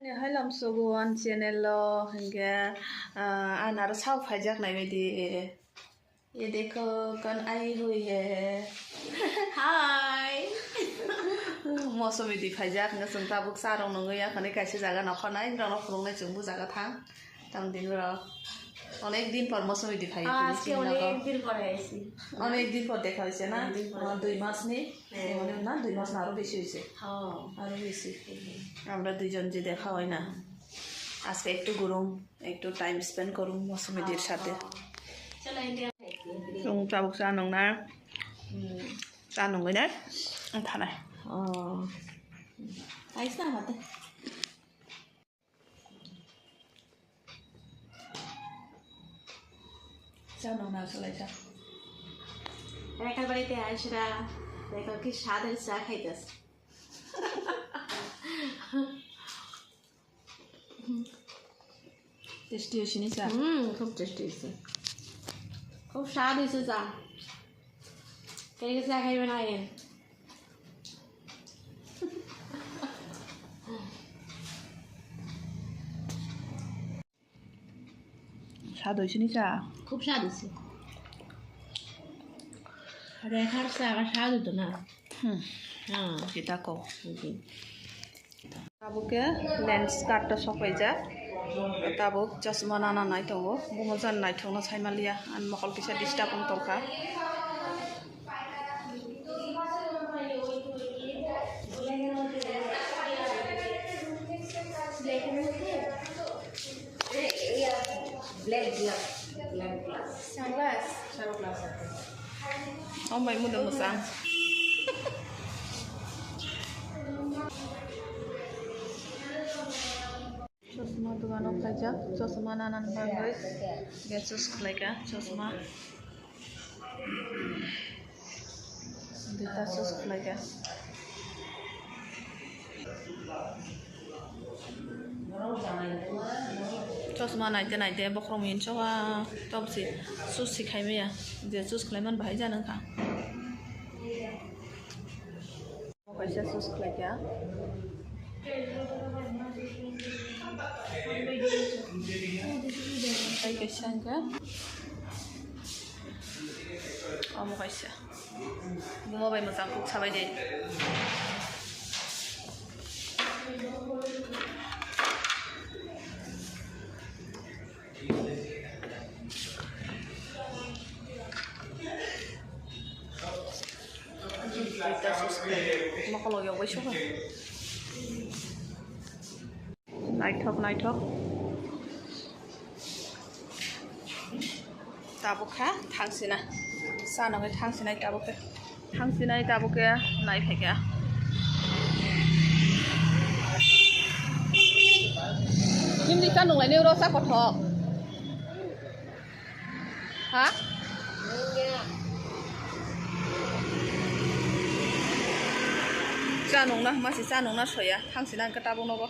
Hai lamsogon channel hingga anar sau phajak nai baidi ये देखो कौन आई हुई है हाय मौसम इदि फाइजाक जों ताबुक सारं नंगैया खने कैसे जागा नखनाय रंग फुरंनाय जों बुजागा थां तां दिन र অনেক দিন পর মৌসুম ইদি ফাই আজকে অনেক দিন পরে আইছি অনেক দিন পর দেখা হইছে না 2 মাস নেই মানে না 2 মাস না আরো বেশি হইছে হ্যাঁ আরো বেশি আমরা দুইজন যে দেখা হয় না আজকে একটু গরম একটু টাইম স্পেন্ড করুম মৌসুম ইদির সাথে চলো ইন্ডিয়া जों ताबुक जानांना जानांगोन थानाय आइस ना माते जानांना চলাইছা একার বাড়িতে আইসরা দেখো কি স্বাদের চা খাইতেছ টেস্টি হইছে নি চা খুব টেস্টি হইছে খুব স্বাদ হইছে চা কে চা খাইবে না এন স্বাদ হইছে নি চা খুব স্বাদ হইছে রেখার চা স্বাদ হতো না হ্যাঁ এটা কও ताबुके लेंस कार्ड सफाय जा ताबुक चश्मा नाना नाय दङो बुमजान नाय थंनो साइमालिया आन मखल किसा डिस्टार्ब तलखा ब्लैक ग्लास सनग्लास ओमबाय मुदो मोजां चश्मा दुकान खाइजा चश्मा नानान बागै गेसुस खलायगा चश्मा दुटा सुस खलायगा चश्मा नायदे नायदे बख्रमिन सवा तबसि सुस सिखायमैया जे सुस खलायमान बाहाय जानोखा खायसे सुस खलायगा Ay kasihan ka? Amo kasi. Bumabay mo tangkok sabay din. Ito susunod. Makalog yung wish ko. Night talk. ताबुका थांसिना सानावै थांसिनाय ताबुके नायफैगा जिमनि सानदुंलायनो रसा गथ'क हा जानंना मासे जानंना सया थांसिना ताबुक नगो